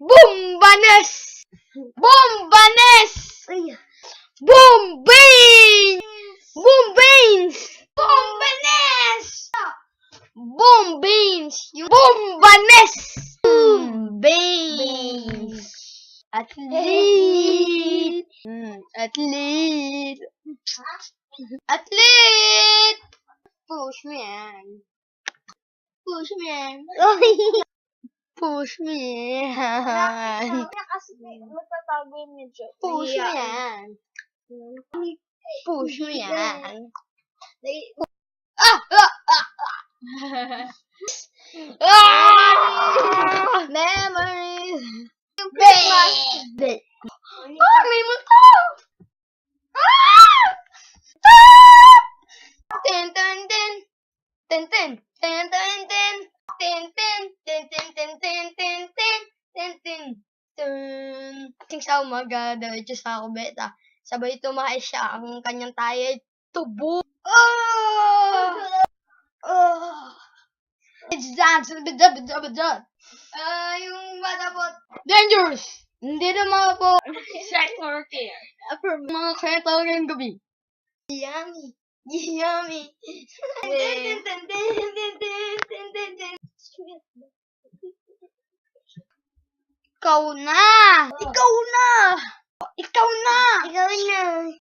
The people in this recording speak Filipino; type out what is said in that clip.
Bombanes! Bombanes! Bombanes! Bombanes! Bombanes! Bombanes! Yung bombanes! Bombanes! Athlete! Athlete! Athlete! Push me yan. Push me yan. Push me yan. Kasi magtatago yung medyo. Push me yan. Push me yan. Ah! Ah! Ah! Ah! Memories! Babe! Ah! May multo! Ah! Ah! Ten, ten, ten. Ten, ten. Ten, ten, ten. Ten, ten. Ten, ten, ten, ten, ten, ten. Ten, ten. Ten. Sing sa umaga, diretso sa kubeta. Sabay tumahay siya ang kanyang tayo. Tubo! Oh! Oh! It's dance! Yung bata po. Dangerous! Hindi naman po. Sector care. Mga kaya talaga yung gabi. Yummy! Yummy! Ikaw na! Ikaw na! Ikaw na! Ikaw na.